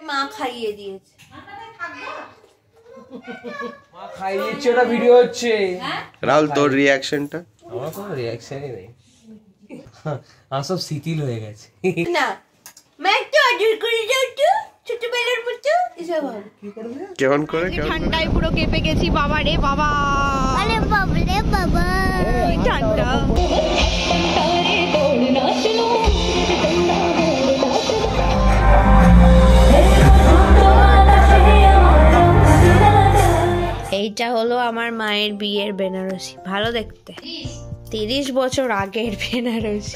মা খাইয়ে দিয়েছে। মা খাইয়েছে, ওটা ভিডিও হচ্ছে। রাহুল তোর রিঅ্যাকশনটা? আমার কোনো রিঅ্যাকশনই নেই, আমার সব শিথিল হয়ে গেছে। না মা একটু অর্ডার করে দাও তো, ছোটবেলার মতো এসব হবে। কেমন করে? ঠান্ডায় পুরো কেঁপে গেছি বাবা রে বাবা। আরে বাবা রে বাবা ঠান্ডা। এইটা হলো আমার মায়ের বিয়ের বেনারসি, ভালো দেখতে, 30 বছর আগের বেনারসি।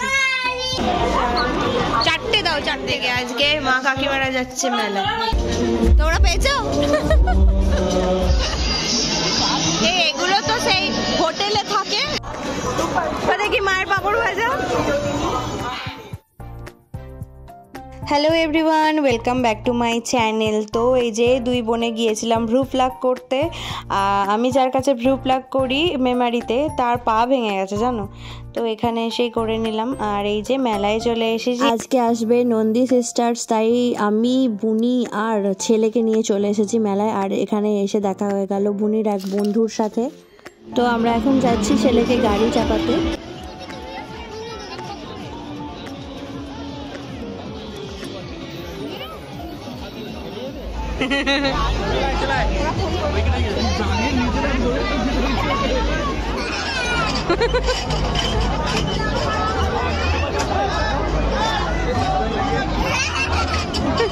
চারটে দাও, চারটে কে আজকে মা কাকিমারা যাচ্ছে মেলা। তোমরা পেয়েছো? এগুলো তো সেই হোটেলে থাকে। দেখি মায়ের পাপড় ভাজা। Hello everyone, welcome back to my channel. তো এই যে দুই বোনে গিয়েছিলাম ভ্রু প্লাগ করতে। আমি যার কাছে ভ্রু প্লাগ করি মেমারিতে, তার পা ভেঙে গেছে জানো, তো এখানে এসেই করে নিলাম। আর এই যে মেলায় চলে এসেছি, আজকে আসবে নন্দী সিস্টার্স, তাই আমি বুনি আর ছেলেকে নিয়ে চলে এসেছি মেলায়। আর এখানে এসে দেখা হয়ে গেল বুনির এক বন্ধুর সাথে। তো আমরা এখন যাচ্ছি ছেলেকে গাড়ি চাপাতে।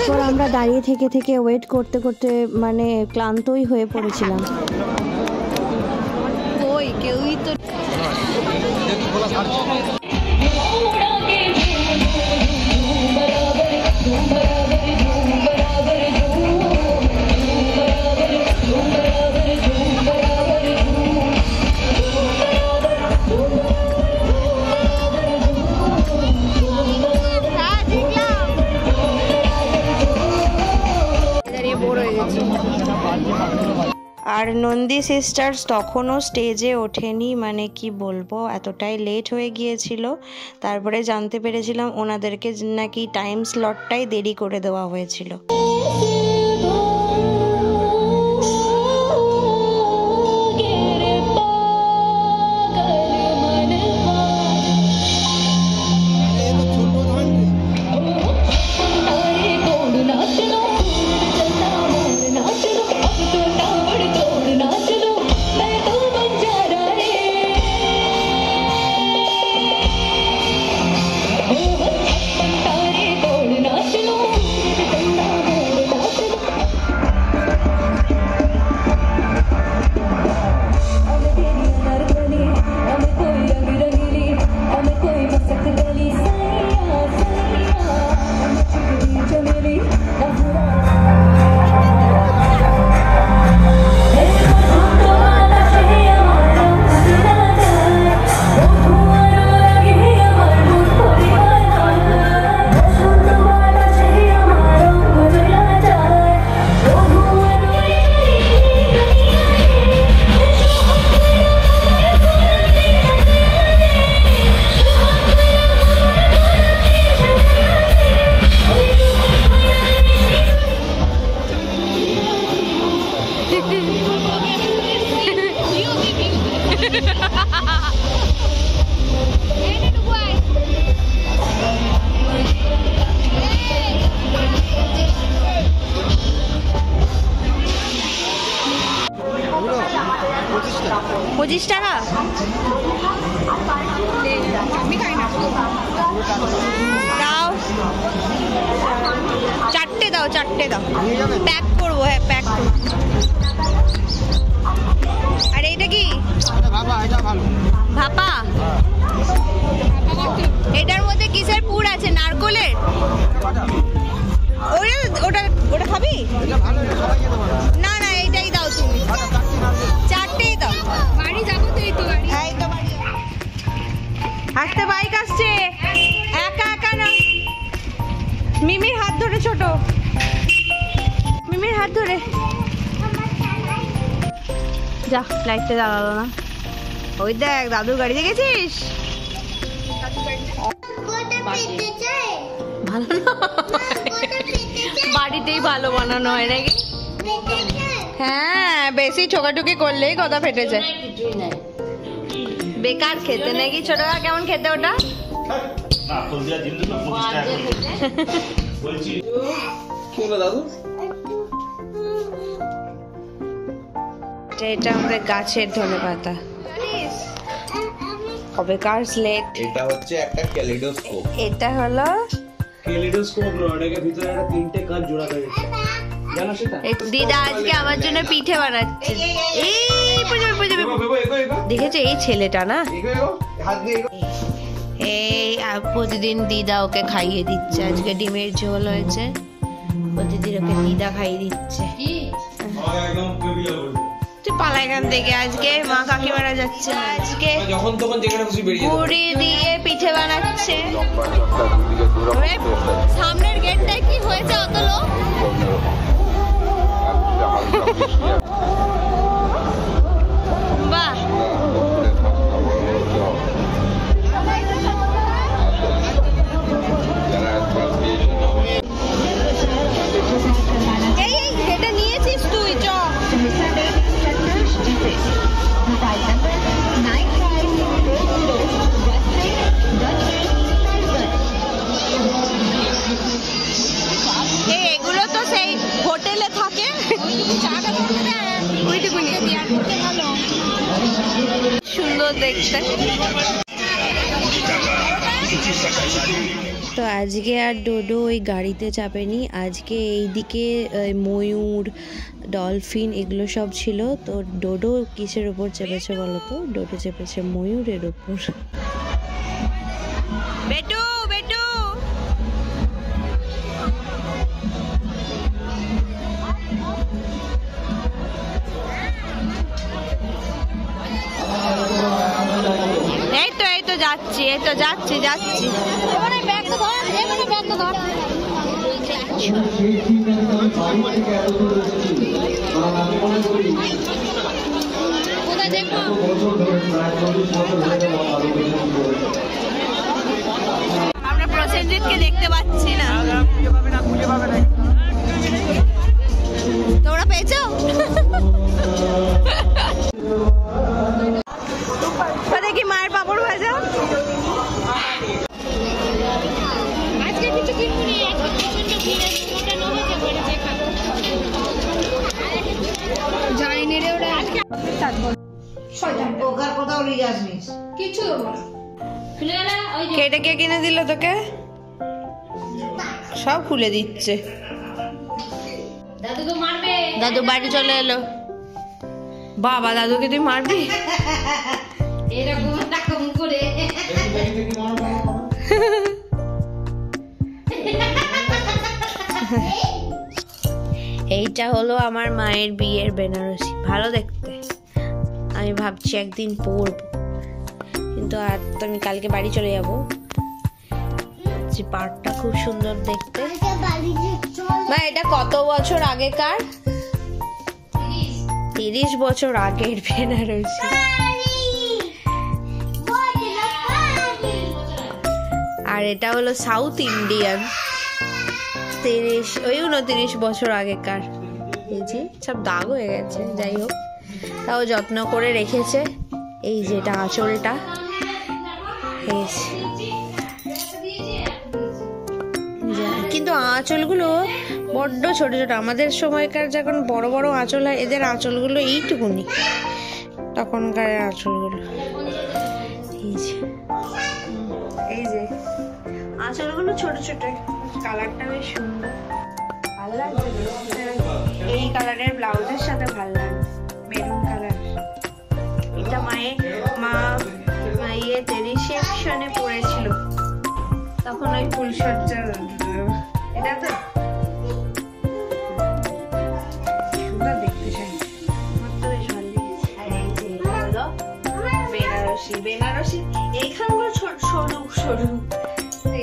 তো আমরা দাঁড়িয়ে থেকে থেকে ওয়েট করতে করতে মানে ক্লান্তই হয়ে পড়েছিলাম। কই কেউই তো আর নন্দী সিস্টার্স তখনও স্টেজে ওঠেনি, মানে কি বলবো, এতটাই লেট হয়ে গিয়েছিল। তারপরে জানতে পেরেছিলাম ওনাদেরকে নাকি টাইম স্লটটাই দেরি করে দেওয়া হয়েছিল। টাকা দাও, চারটে দাও, চারটে দাও, প্যাক করবো। হ্যাঁ প্যাক করবো। আর এইটা কি ভাপা? এটার মধ্যে কিসের পুর আছে? নারকলের? ওটা ওটা খাবি? না না এইটাই দাও তুমি, চারটেই দাও। বাড়ি যাবো তো, এই তো বাড়ি। এই তো বাড়ি। আসতে বাইক আসছে, একা একা না। মিমির হাত ধরে, ছোট মিমির হাত ধরে যা। লাইটটা জ্বালালো না। ওই দেখ দাদুর গাড়ি দেখেছিস? ভালো না, বাড়ি এমনিতেই ভালো বানানো হয় নাকি? হ্যাঁ, বেশি ঠোকাঠুকি করলেই কথা ফেটে যায়। বেকার খেতে নাকি? ছোটরা কেমন খেতে ওটা? এটা আমাদের গাছের ধনেপাতা। কবেকার স্লেট। এটা হচ্ছে একটা ক্যালিডোস্কোপ। এটা হলো ক্যালিডোস্কোপ নয়, এটাকে ভিতরে একটা তিনটে কাঁচ জোড়া করে জানো সেটা? দিদা আজকে আমার জন্য পিঠে বানাচ্ছে। দেখেছো এই ছেলেটা না, এই প্রতিদিন দিদা ওকে খাইয়ে দিচ্ছে। আজকে ডিমের ঝোল হয়েছে, প্রতিদিন ওকে দিদা খাইয়ে দিচ্ছে। তুই পালা এখান থেকে, আজকে মা কাকিমারা যাচ্ছে, আজকে যখন তখন যেখানে খুশি বেরিয়ে পুরি দিয়ে পিঠে বানাচ্ছে। সামনের গেটটায় কি হয়েছে অত লোক? বাহ, এই এটা নিয়েছিস তুই? চ এগুলো তো সেই হোটেলে থাকে, সুন্দর দেখতে। তো আজকে আর ডোডো ওই গাড়িতে চাপেনি, আজকে এইদিকে ময়ূর, ডলফিন এগুলো সব ছিল। তো ডোডো কিসের উপর চেপেছে বলো তো? ডোডো চেপেছে ময়ূরের উপর। বেটু বেটু, এই তো যাচ্ছি, যাচ্ছি। এবারে ব্যাগ তো ধর, কোথায় দেখবো? আমরা প্রসেনজিৎকে দেখতে পাচ্ছি না। তোমরা পেয়েছো? দেখি মায়ের পাপড় ভাজা। আজকে কিছু কিনবো না, আজকে প্রচন্ড ভিড় আছে, ওটা নয় যে খাবো জানি রে ওরা। আজকে শয়তান ওগার কোথাও নিয়ে আসবিস কিছু খুলে না। ওই কেটে কে কিনে দিল তোকে? সব খুলে দিচ্ছে। দাদু তো মারবে। দাদু বাড়ি চলে এলো। বাবা, দাদুকে তুই মারবি? এরকম টাকম করে এইটা হলো আমার মায়ের বিয়ের বেনারসি, ভালো দেখতে। আমি ভাবছি একদিন পরবো, কিন্তু আর তো আমি কালকে বাড়ি চলে যাবো। যে পাড়টা খুব সুন্দর দেখতে। মা, এটা কত বছর আগেকার? 30 বছর আগের বেনারসি। আর এটা হলো সাউথ ইন্ডিয়ান, 29 বছর আগেকার। এই যে সব দাগ হয়ে গেছে, যাই হোক তাও যত্ন করে রেখেছে। এই যেটা আঁচলটা, কিন্তু আঁচলগুলো বড্ড ছোট ছোট। আমাদের সময়কার যখন বড় বড় আঁচল হয়, এদের আঁচলগুলো এইটুকুনি, তখনকার আঁচলগুলো। এই যে আঁচলগুলো ছোট ছোট। কালারটা বেশ সুন্দর, ভালো লাগছে। এই কালারের ব্লাউজের সাথে ভালো লাগছে, মেরুন কালার। এটা মা ইয়েতে রিসেপশনে পরেছিল, তখন ওই ফুলসজ্জার। এটা তো সুন্দর দেখতে চাই, আমার তো বেশ ভালো লেগেছে। আর এই যে এটা হলো বেনারসি। এইখানগুলো ছোট সরু সরু,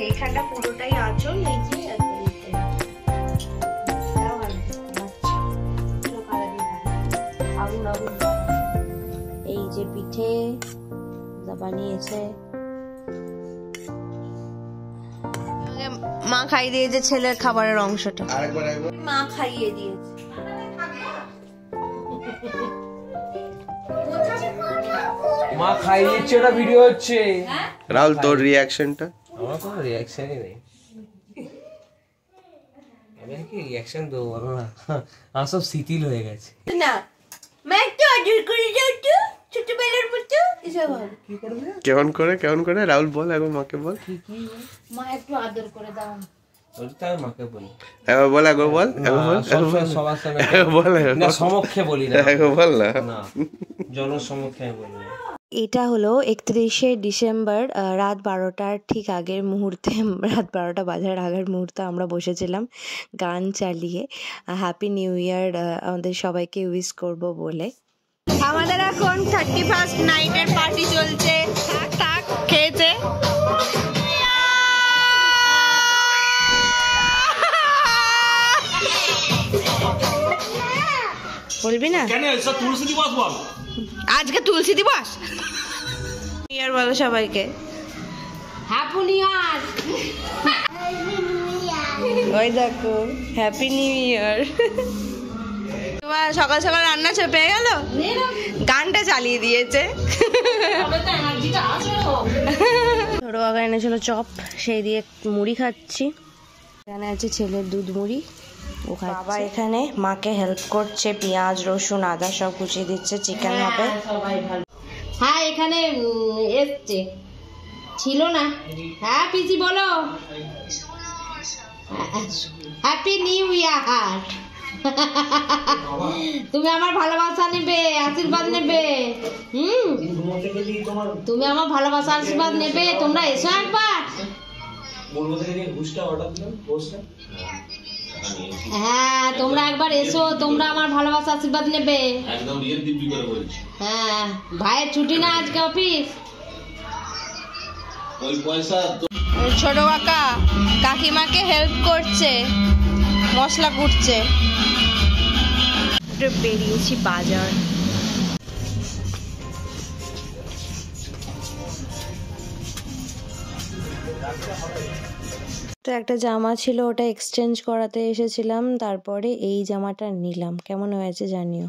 এখানটা পুরোটাই আঁচল। এই যে এই যে পিঠে বানিয়েছে মা খাইয়ে দিয়েছে ছেলের খাবারের অংশটা। আরেকবার মা খাইয়ে দিয়েছে। মা খাই দিচ্ছে, ওটা ভিডিও হচ্ছে। রাহুল তোর রিয়াকশনটা? আমার কোনো রিয়াকশনই নেই। আমি কি রিয়াকশন দেবো বলো না, আমার সব শিথিল হয়ে গেছে। না মা একটু আদর করে দাও তো, ছোটবেলার মতো। এসব হবে। কেমন করে রাহুল বল, একবার মাকে বল। মা একটু আদর করে দাও। ওটা আমি মাকে বলি। একবার বল সবার সামনে বল না, সমক্ষে বলি না, বল না। জনসমক্ষে আমি বলি না। এটা হলো 31শে ডিসেম্বর রাত 12টার ঠিক আগের মুহূর্তে, রাত 12টা বাজার আগের মুহূর্তে আমরা বসেছিলাম গান চালিয়ে হ্যাপি নিউ ইয়ার আমাদের সবাইকে উইশ করব বলে। আমাদের এখন 31st নাইটের পার্টি চলছে। থাক খেয়েছে। বলবি না কেন? তুলসী দিবস বল, আজকে তুলসী দিবস। ইয়ার বলো সবাইকে হ্যাপি নিউ ইয়ার। ওই দেখো হ্যাপি নিউ ইয়ার। সকাল সকাল রান্না পেয়ে গেল, গানটা চালিয়ে দিয়েছে। ছোট কাকা এনেছিল চপ, সেই দিয়ে মুড়ি খাচ্ছি। এখানে আছে ছেলের দুধ মুড়ি, ও খাচ্ছে। বাবা এখানে মাকে হেল্প করছে, পেঁয়াজ রসুন আদা সব কুচিয়ে দিচ্ছে, চিকেন হবে। হ্যাঁ এখানে এসছে, ছিল না। হ্যাঁ পিসি বলো হ্যাপি নিউ ইয়ার। তুমি আমার ভালোবাসা নেবে, আশীর্বাদ নেবে। তুমি আমার ভালোবাসা আশীর্বাদ নেবে। তোমরা এসো একবার। হ্যাঁ তোমরা একবার এসো, তোমরা আমার ভালোবাসা আশীর্বাদ নেবে। হ্যাঁ ভাইয়ের ছুটি না আজকে অফিস। ছোট কাকা কাকিমাকে হেল্প করছে, মশলা কুটছে। বেরিয়েছি বাজার। তো একটা জামা ছিল, ওটা এক্সচেঞ্জ করাতে এসেছিলাম, তারপরে এই জামাটা নিলাম। কেমন হয়েছে জানিও।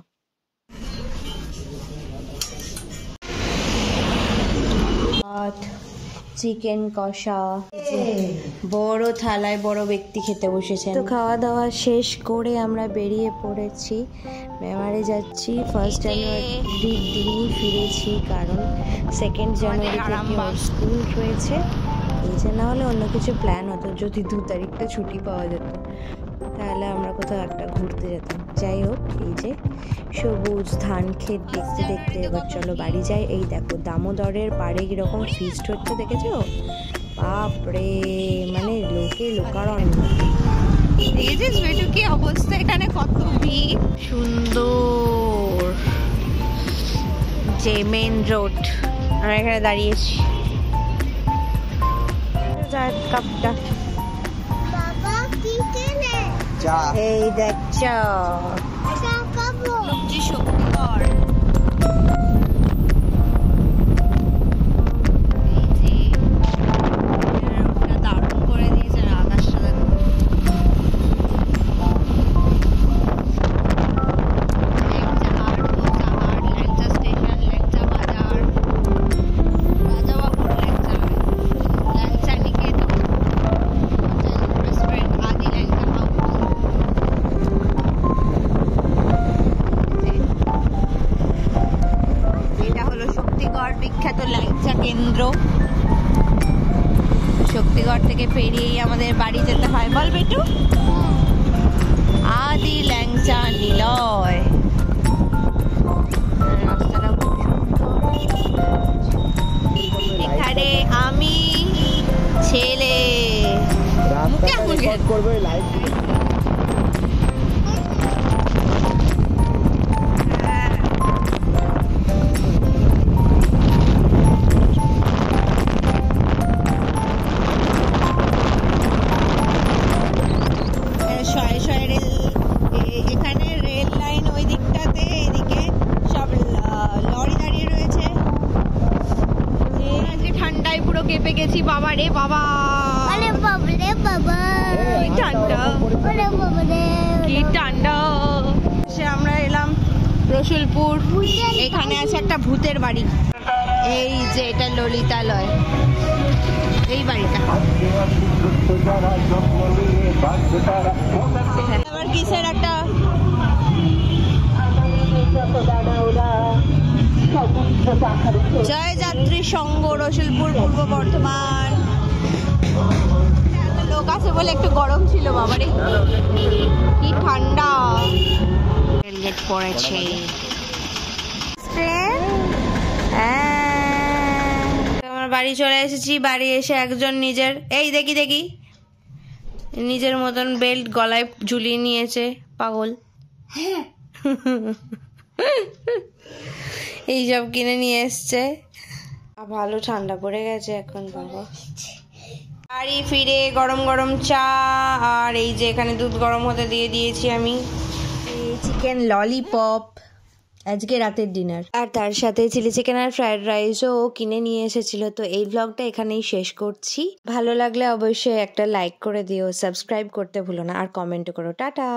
চিকেন কষা, বড় থালায় বড় ব্যক্তি খেতে বসেছেন। তো খাওয়া দাওয়া শেষ করে আমরা বেরিয়ে পড়েছি, মেমারে যাচ্ছি। 1 জানুয়ারির দিনই ফিরেছি, কারণ 2 জানুয়ারি থেকে ওর স্কুল রয়েছে। এই যে না হলে অন্য কিছু প্ল্যান হতো, যদি 2 তারিখটা ছুটি পাওয়া যেত তাহলে আমরা কোথাও একটা ঘুরতে যেতাম। যাই হোক, এই যে সবুজ ধান ক্ষেত দেখতে দেখতে এবার চলো বাড়ি যাই। এই দেখো দামোদরের পাড়ে কিরকম ফিস্ট হচ্ছে, দেখেছো? বাপরে, মানে লোকে লোকারণ্য। দেখেছিস বেটু কি অবস্থা, এখানে কত ভিড়। সুন্দর যে মেন রোড, আমরা এখানে দাঁড়িয়েছি। কাপটা এই দেখছ, সবজি শক্তিগড়। দারুণ করে দিয়েছে আকাশটা, দেখো। ল্যাংচা স্টেশন, ল্যাংচা বাজার, রাজাবাবুর ল্যাংচা, ল্যাংচা নিকেতন, রেস্টুরেন্ট, আদি ল্যাংচা হাউস। এটা হলো শক্তিগড় বিখ্যাত ল্যাংচা কেন্দ্র। শক্তিগড় থেকে পেরিয়েই আমাদের বাড়ি যেতে হয়। বল বেটু, আদি ল্যাংচা নিলয়। রাস্তাটা খুব সুন্দর। এখানে আমি ছেলে করবে লাইভ। এখানে রেল লাইন ওই দিকটাতে, এদিকে সব লরি দাঁড়িয়ে রয়েছে। আজকে ঠান্ডায় পুরো কেঁপে গেছি, বাবা রে বাবা। আরে বাবা রে বাবা। রসুলপুর। এখানে আছে একটা ভূতের বাড়ি, এই যে এটা ললিতালয়, এই বাড়িটা। আবার কিসের একটা জয় যাত্রী সংঘ রসুলপুর পূর্ব বর্ধমান। লোক আছে বলে একটু গরম ছিল, বাবারে কি ঠান্ডা। হেলমেট পরেছে। আমার বাড়ি চলে এসেছি। বাড়ি এসে একজন নিজের দেখি নিজের মতন বেল্ট গলায় ঝুলিয়ে নিয়েছে, পাগল। এইসব কিনে নিয়ে এসছে। ভালো ঠান্ডা পড়ে গেছে এখন বাবা। বাড়ি ফিরে গরম গরম চা, আর এই যে এখানে দুধ গরম হতে দিয়ে দিয়েছি আমি। চিকেন ললিপপ আজকে রাতের ডিনার, আর তার সাথে চিলি চিকেন আর ফ্রাইড রাইসও কিনে নিয়ে এসেছিল। তো এই ব্লগটা এখানেই শেষ করছি। ভালো লাগলে অবশ্যই একটা লাইক করে দিও, সাবস্ক্রাইব করতে ভুলো না, আর কমেন্ট করো। টাটা।